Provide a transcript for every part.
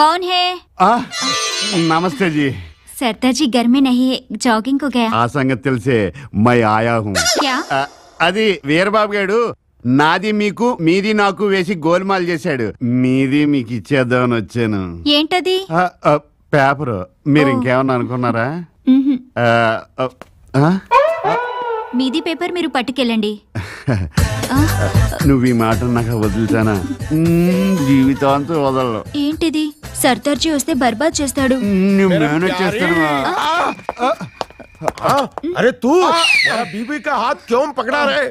कौन है? नमस्ते जी। सरदार जी घर में नहीं है, जॉगिंग को गया। आ संगति తెలిసే मैं आया हूँ। क्या? అది వీరబాబు గారు నాది మీకు మీది నాకు వేసి గోల్మాల్ చేశాడు. మీది మీకు ఇచ్చేద్దామని వచ్చాను. ఏంటది? పేపర్. మీరు ఇంకేమన్నా అనుకున్నారా? మీది పేపర్ మీరు పట్టుకెళ్ళండి. నువ్వు ఈ మాట నాకు వదులుతానా? జీవితాంతం వదలను. ఏంటిది? సర్దార్జీ వస్తే బర్బాద్ చేస్తాడు. నువ్వు మేనేజ్ చేస్తాను. अरे तू मेरा बीबी का हाथ क्यों पकड़ा रहे?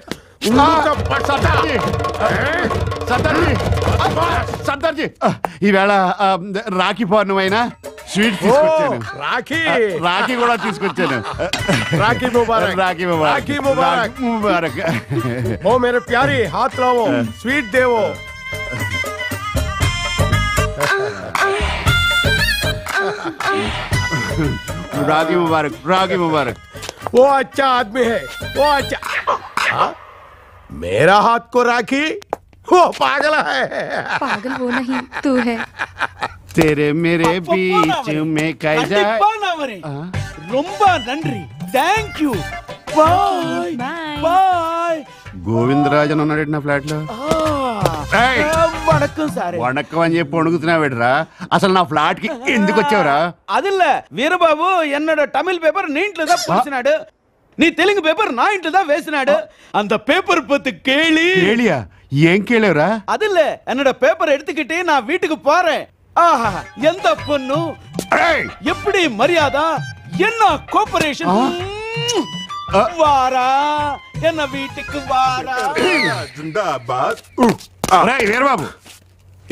సర్దార్జీ ఈవేళ రాఖీ పౌర్ణమైనా స్వీట్స్ తీసుకొచ్చాను. రాఖీ కూడా తీసుకొచ్చాను. राखी मुबारक, రాఖీ ముబారక్. राखी मुबारक, ముబారక్. ओ मेरे प्यारी हाथ लाओ, स्वीट देवो. राखी मुबारक, राखी मुबारक. वो अच्छा आदमी है, वो अच्छा. मेरा हाथ को राखी? वो पागल है. पागल वो नहीं, तू है. तेरे मेरे बीच में कैसा ரொம்ப நன்றி. Thank you. Bye bye. Govindarajan ఉన్నాడు నా ఫ్లాట్ లో. వణకం సార్. వణకం అని చెప్పి వణుకుతున్నావేట్రా? అసలు నా ఫ్లాట్ కి ఎందుకు వచ్చావురా? అదిల్ల వీరబాబు ఎన్నడో తమిళ్ పేపర్ నీ ఇంట్లో தான் పూసినాడు, నీ తెలుగు పేపర్ నా ఇంట్లో தான் వేసినాడు. அந்த பேப்பர் பத்தி கேளியா? ఏం కేళేవరా? అదిల్ల ఎన్నడో పేపర్ எடுத்துக்கிட்டு நான் வீட்டுக்கு போறேன். ஆஹா எந்த பொண்ணு எப்படி மரியாதை என்ன கோஆபரேஷன். వారా ఎన్న వీటికి వారా. వీరబాబు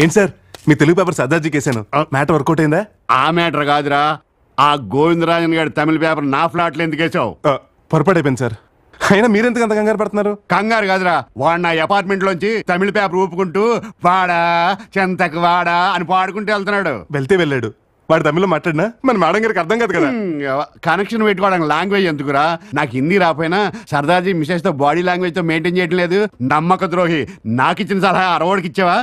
ఏంటి సార్ మీ తెలుగు పేపర్ సర్దార్జీకి వేసాను, మ్యాటర్ వర్కౌట్ అయిందా? ఆ మ్యాటర్ కాదురా, ఆ గోవిందరాజన్ గారి తమిళ పేపర్ నా ఫ్లాట్ లో ఎందుకు వేసావు? పొరపాటు అయిపోయింది సార్. అయినా మీరెందుకు అంత కంగారు పడుతున్నారు? కంగారు కాదురా, వాడు నా అపార్ట్మెంట్ లోంచి తమిళ పేపర్ ఊపుకుంటూ వాడా చెంతకు వాడా అని పాడుకుంటూ వెళ్తున్నాడు. వెళ్తే వెళ్ళాడు, వాడు తమిళలో మాట్లాడినా మన మేడం గారికి అర్థం కాదు కదా. కనెక్షన్ పెట్టుకోవడానికి లాంగ్వేజ్ ఎందుకురా? నాకు హిందీ రాపోయినా సర్దార్జీ మిసెస్ తో బాడీ లాంగ్వేజ్ తో మెయింటైన్ చేయడం లేదు. నమ్మక ద్రోహి, నాకు ఇచ్చిన సలహా అరవడికి ఇచ్చావా?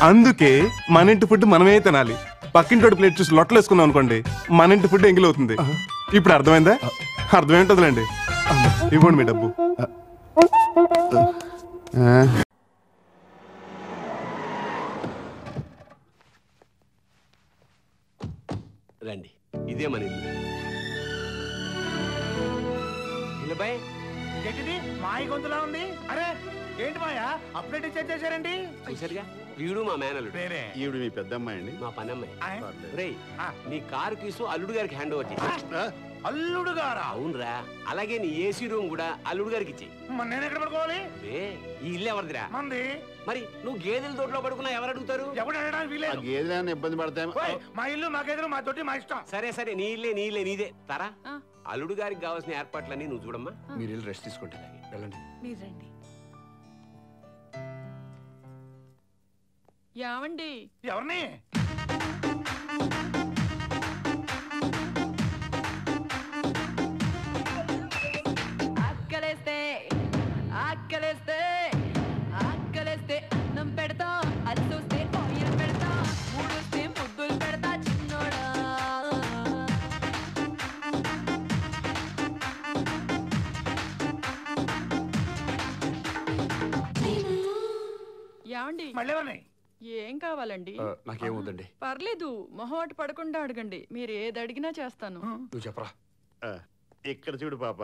అందుకే మన ఇంటి ఫుడ్ మనమే తినాలి. పక్కింటి ప్లేట్ చూసి లొట్టలు వేసుకున్నాం అనుకోండి, మన ఇంటి ఫుడ్ ఎంగిల్ అవుతుంది. ఇప్పుడు అర్థమైందా? అర్థమేంటదిలేండి. ఇవ్వండి మీ డబ్బు. రండి, ఇదే మన ఇల్లు. మాయ గొంతులా ఉంది. అరే ఏంటి మాయా అప్డేట్ చేశారండి? చూసారుగా, వీడు మా మేనల్లుడు. ఈవిడ మీ పెద్దమ్మాయి అండి? మా పనమ్మాయి. రేయ్, నీ కారు కీసు అల్లుడు గారికి హ్యాండ్ ఓవర్ చేయి. అల్లుడు గారా? అవునరా. అలాగే నీ ఏసీ రూమ్ కూడా అల్లుడు గారికి ఇచ్చేయి. నేను ఎక్కడ పడుకోవాలి? ఈ ఇల్లు ఎవరిదిరా? మంది. మరి నువ్వు గేదెల తోటలో పడుకున్నా ఎవరు అడుగుతారు? ఎవరు అడగడానికి వీలేదు. గేదెలు ఇబ్బంది పడతాయి. మా ఇల్లు మా గేదెలు మా తోటి మా ఇష్టం. సరే సరే, నీ ఇల్లే నీదే. తారా, అల్లుడు గారికి కావాల్సిన ఏర్పాట్లన్నీ నువ్వు చూడమ్మా. మీరు వెళ్ళి రెస్ట్ తీసుకుంటే వెళ్ళండి. మీరు రండి. యావండి ఎవరిని? ఆకలేస్తే ఆకలేస్తే ఆకలేస్తే అన్నం పెడతా, అల్లుస్తే ఆయిల్ పెడతా, మూడొస్తే ముద్దులు పెడతా చిన్నోడా. యావండి మళ్ళీ ఎవరిని? ఏం కావాలండి? నాకేమవుతుంది? పర్లేదు, మొహమాట పడకుండా అడగండి, మీరు ఏది అడిగినా చేస్తాను. నువ్వు చెప్పరా. ఇక్కడ చూడు పాప,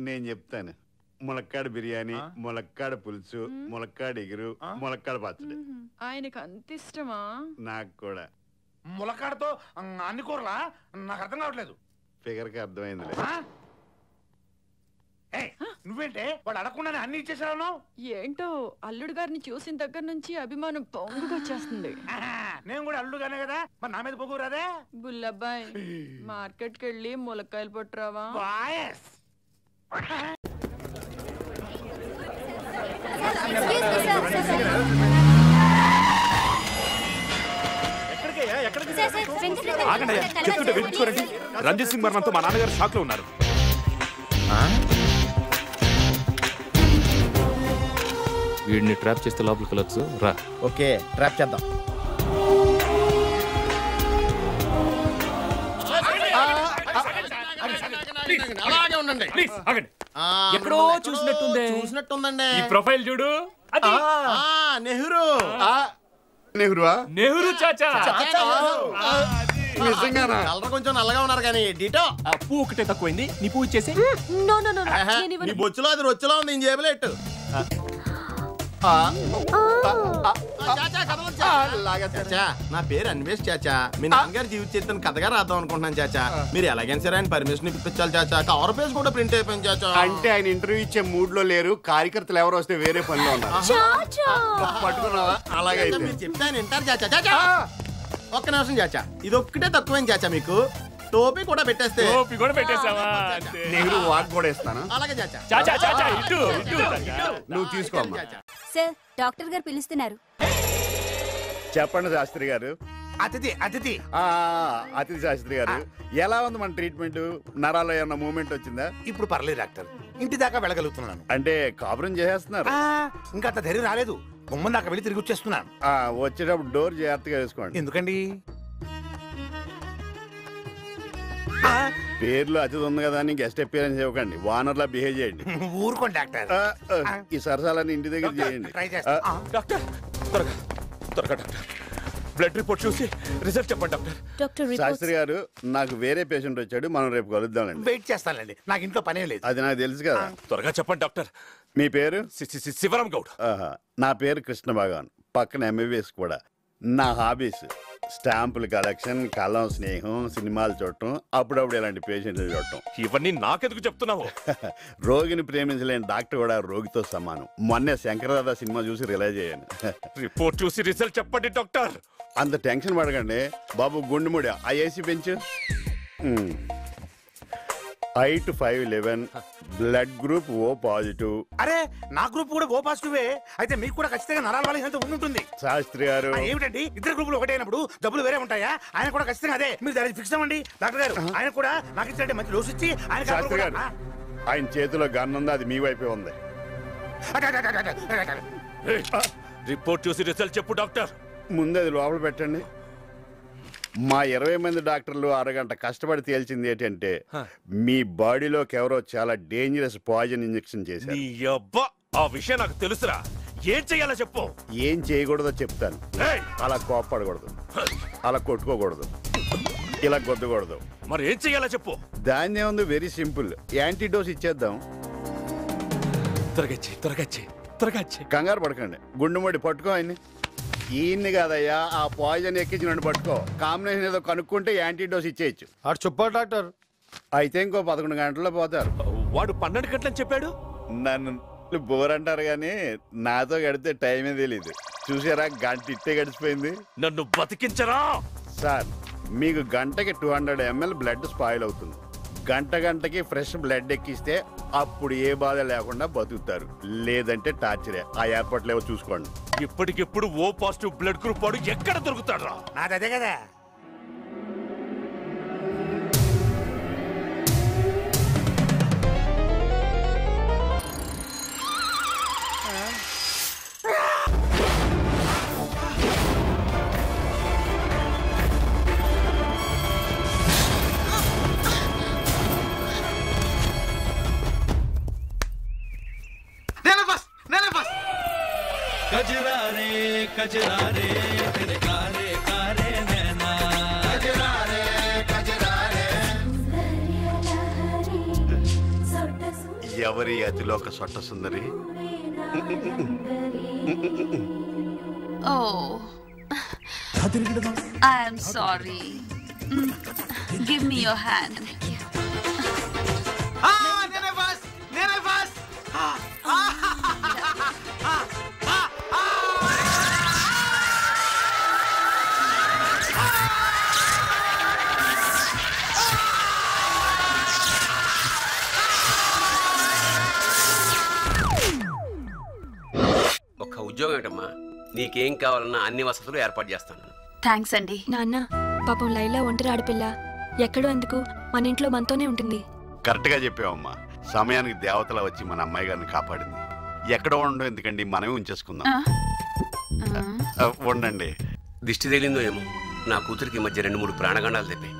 నేను చెప్తాను. ములక్కాడ బిర్యానీ, ములక్కాడ పులుసు, ములక్కాడ ఎగురు, ములక్కాడ పచ్చడి. ఆయనకు అంత ఇష్టమా? నాకు కూడా. ములక్కాడతో అన్ని కూరలా? నాకు అర్థం కావట్లేదు. ఫిగర్ కి అర్థమైంది. నువ్వేంటే వాడు అడగకుండానే అన్ని ఇచ్చేసాను? ఏంటో అల్లుడు గారిని చూసిన దగ్గర నుంచి అభిమానం పొంగుగా వచ్చేస్తుంది. నేను కూడా అల్లుడుగానే కదా, మరి నా మీద పొగురాదే. బుల్లబ్బాయ్, మార్కెట్ కి వెళ్ళి ములక్కాయలు పట్టురావా? రంజిత్ సింగ్ మరణంతో మా నాన్నగారు షాక్ లో ఉన్నారు. వీడిని ట్రాప్ చేస్తే లోపలికి వెళ్ళొచ్చు. రా. ఓకే, ట్రాప్ చేద్దాం. అలాగే ఉండండి. ప్లీజ్ ఆగండి. ఆ, ఎక్కడో చూసినట్టుందే. చూసినట్టుందండి. ఈ ప్రొఫైల్ చూడు. అది నెహ్రూ. నెహ్రూవా? నెహ్రూ చాచా. నిజంగానా? కలర్ కొంచెం నల్లగా ఉన్నారు కానీ డిటో. పువ్వు ఒకటే తక్కువైంది, నీ పువ్వు ఇచ్చేసి. నీ బొచ్చులో అది రొచ్చులో ఉంది జేబులెట్టు. చాచా, నా పేరు అన్వేష్ చాచా. మీ నాన్నగారి జీవిత చరిత్రను కథగా రాద్దాం అనుకుంటున్నాను చాచా. మీరు ఎలాగైనా సరే ఆయన పర్మిషన్ ఇప్పించాలి చాచా. కవర్ పేజ్ కూడా ప్రింట్ అయిపోయింది చాచా. అంటే ఆయన ఇంటర్వ్యూ ఇచ్చే మూడ్ లో లేరు, కార్యకర్తలు ఎవరు వస్తే వేరే పనిలో ఉన్నారు. పట్టుకున్నావా? అలాగే చాచా, మీరు చెప్తే ఆయన వింటారు చాచా. చాచా ఒక్క నిమిషం చాచా, ఇది ఒక్కటే తక్కువైంది చాచా. మీకు టోపీ కూడా పెట్టేస్తే. టోపీ కూడా పెట్టేసావా? నెహ్రూ వాక్ కూడా ఇస్తాను. అలాగే చాచా. చాచా చాచా ఇటు ఇటు చాచా. నువ్వు తీసుకోమ్మా. సార్ డాక్టర్ గారు పిలుస్తున్నారు. చెప్పండి శాస్త్రి గారు. అతిథి అతిథి. అతిథి శాస్త్రి గారు, ఎలా ఉంది మన ట్రీట్మెంట్? నరాల్లో ఏమన్నా మూమెంట్ వచ్చిందా? ఇప్పుడు పర్లేదు డాక్టర్, ఇంటి దాకా వెళ్ళగలుగుతున్నాను. అంటే కాపురం చేసేస్తున్నారు? ఇంకా అంత ధైర్యం రాలేదు. గుమ్మం దాకా వెళ్ళి తిరిగి వచ్చేస్తున్నాను. వచ్చేటప్పుడు డోర్ జాగ్రత్తగా వేసుకోండి. ఎందుకండి? పేర్లు అతిథి ఉంది కదా అని గెస్ట్ అపియరెన్స్ ఇవ్వకండి, వానర్లా బిహేవ్ చేయండి. ఊరుకోండి డాక్టర్. ఈ సరసాలని ఇంటి దగ్గర చేయండి. ట్రై చేస్తా. డాక్టర్ త్వరగా త్వరగా డాక్టర్, బ్లడ్ రిపోర్ట్ చూసి రిజల్ట్ చెప్పండి డాక్టర్. శాస్త్రి గారు, నాకు వేరే పేషెంట్ వచ్చాడు, మనం రేపు కలుద్దామండి. వెయిట్ చేస్తానండి, నాకు ఇంట్లో పనే లేదు. అది నాకు తెలుసు కదా. త్వరగా చెప్పండి డాక్టర్. మీ పేరు? శివరాం గౌడ్. నా పేరు కృష్ణ భగవాన్, పక్కన ఎంబీబీఎస్ కూడా. నా హాబీస్ స్టాంపుల కలెక్షన్, కలం, స్నేహం, సినిమాలు చూడటం, అప్పుడప్పుడు ఇలాంటి పేషెంట్లు చూడటం. ఇవన్నీ నాకెందుకు చెప్తున్నావు? రోగిని ప్రేమించలేని డాక్టర్ కూడా రోగితో సమానం. మొన్నే శంకరదాదా సినిమా చూసి రిలైజ్ అయ్యాను. రిపోర్ట్ చూసి రిజల్ట్ చెప్పండి డాక్టర్. అంత టెన్షన్ పడకండి బాబు. గుండెముడి ఆ ఏసీ పెంచు. Height 5'11", blood group O positive. అరే, నా గ్రూప్ కూడా O పాజిటివే. అయితే మీకు కూడా ఖచ్చితంగా నరాల వాళ్ళ హెల్త్ ఉంటుంది. శాస్త్రి గారు, ఏమిటండి ఇద్దరు గ్రూపులు ఒకటైనప్పుడు డబ్బులు వేరే ఉంటాయా? ఆయన కూడా ఖచ్చితంగా అదే. మీరు దానికి ఫిక్స్ అవ్వండి డాక్టర్ గారు. ఆయన కూడా నాకు ఇచ్చినట్టే మంచి డోస్ ఇచ్చి ఆయన శాస్త్రి గారు, ఆయన చేతిలో గన్ ఉంది, అది మీ వైపే ఉంది. రిపోర్ట్ చూసి రిజల్ట్ చెప్పు డాక్టర్. ముందు అది లోపల పెట్టండి. మా 20 మంది డాక్టర్లు అరగంట కష్టపడి తేల్చింది ఏంటంటే మీ బాడీలోకి ఎవరో చాలా డేంజరస్ పాయిజన్ ఇంజెక్షన్ చేశారు. ఆ విషయం నాకు తెలుసురా. ఏం చెయ్యాలో చెప్పు. ఏం చేయకూడదో చెప్తాను. అలా కోప్పడకూడదు, అలా కొట్టుకోకూడదు, ఇలా గొద్దకూడదు. మరి ఏం చెయ్యాలో చెప్పు. దాన్ని ఏముంది, వెరీ సింపుల్. యాంటీడోస్ ఇచ్చేద్దాం. త్వరగా కంగారు పడకండి. గుండెమడి పట్టుకో ఆయన్ని. ఈయన్ని కాదయ్యా, ఆ పాయిజన్ ఎక్కించి నన్ను పట్టుకో. కాంబినేషన్ ఏదో కనుక్కుంటే యాంటీడోస్ ఇచ్చేయచ్చు. అటు చెప్పాడు డాక్టర్. అయితే ఇంకో 11 గంటల్లో పోతారు. వాడు 12 గంటలని చెప్పాడు. నన్ను బోర్ అంటారు కానీ నాతో గడితే టైమే తెలీదు. చూసారా, గంట ఇట్టే గడిచిపోయింది. నన్ను బతికించరా సార్. మీకు గంటకి 200 ml బ్లడ్ స్పాయిల్ అవుతుంది. గంటకి ఫ్రెష్ బ్లడ్ ఎక్కిస్తే అప్పుడు ఏ బాధ లేకుండా బతుకుతారు. లేదంటే టార్చరే. ఆ ఏర్పాట్లు ఏవో చూసుకోండి. ఇప్పటికిప్పుడు O పాజిటివ్ బ్లడ్ గ్రూప్ వాడు ఎక్కడ దొరుకుతాడు రా? నాది అదే కదా. ఎవరి అతిలోక సొట్ట సుందరి? Oh, I am sorry. Give me your hand. ఒక్క ఉద్యోగం ఏంటమ్మా? నీకేం కావాలన్నా అన్ని వసతులు ఏర్పాటు చేస్తాను. థ్యాంక్స్ అండి. నాన్న, పాపం లైలా ఒంటరి ఆడపిల్ల. ఎక్కడో ఎందుకు, మన ఇంట్లో మనతోనే ఉంటుంది. కరెక్ట్ గా చెప్పావమ్మా. సమయానికి దేవతల వచ్చి మన అమ్మాయి గారిని కాపాడింది. ఎక్కడ ఉండడం ఎందుకండి, మనమే ఉంచేసుకుందాం. ఉండండి. దిష్టి తగిలిందో ఏమో. నా కూతురికి మధ్య 2-3 ప్రాణగండాలు తెప్పాయి.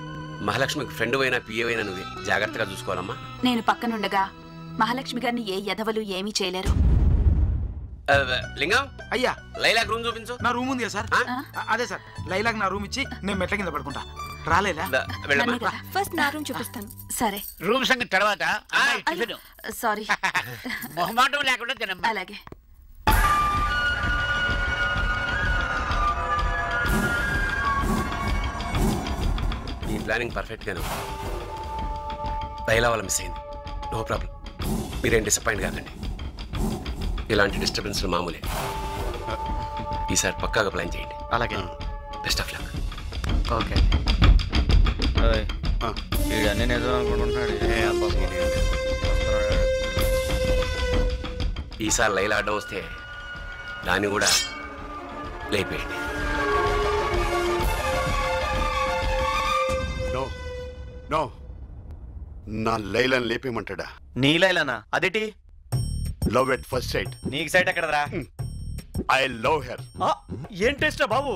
మహాలక్ష్మికి ఫ్రెండ్ అయినా పిఏ అయినా నువ్వే జాగ్రత్తగా చూసుకోవాలమ్మా. నేను పక్కనుండగా మహాలక్ష్మి గారిని ఏ ఎదవలు ఏమీ చేయలేరు. లింగం అయ్యా, లైలాక్ రూమ్ చూపించు. నా రూమ్ ఉంది సార్. అదే సార్, లైలాక్ నా రూమ్ ఇచ్చి నేను మెట్ల కింద పడుకుంటా. రాలేదా? ఫస్ట్ నా రూమ్ చూపిస్తాను. సరే, రూమ్ సంగతి తర్వాత. సారీ, మొహమాటం లేకుండా తినమ్మా. అలాగే. ఈ ప్లానింగ్ పర్ఫెక్ట్ గానే ఉంది. లైలా వాళ్ళ మిస్ అయింది, నో ప్రాబ్లం. మీరేం డిసప్పాయింట్ కాదండి. ఇలాంటి డిస్టర్బెన్స్ మామూలే. ఈసారి పక్కాగా ప్లాన్ చేయండి. అలాగే. Best of luck. ఓకే. అన్ని నిజం అనుకుంటున్నాడు. ఈసారి లైలా ఆడడం వస్తే దాన్ని కూడా లేపేయండి. నో నో, నా లైలాని లేపేయమంటాడా? నీ లైలానా? అదేటి? Love at first sight. నీకు సైట్ ఎక్కడరా? I love her. ఏం టేస్ట్ బాబు?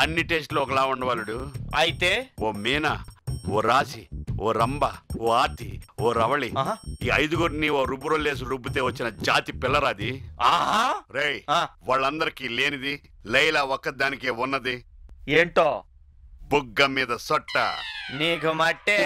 అన్ని టేస్ట్లు ఒకలా ఉండవాలుడు. అయితే ఓ మీనా, ఓ రాశి, ఓ రంభ, ఓ ఆర్తి, ఓ రవళి, ఈ 5గురిని ఓ రుబ్బురోలేసి రుబ్బితే వచ్చిన జాతి పిల్లరాది. రేయ్, వాళ్ళందరికీ లేనిది లైలా ఒక్కదానికే ఉన్నది. ఏంటో? బుగ్గ మీద సొట్ట. నీకు మట్టే.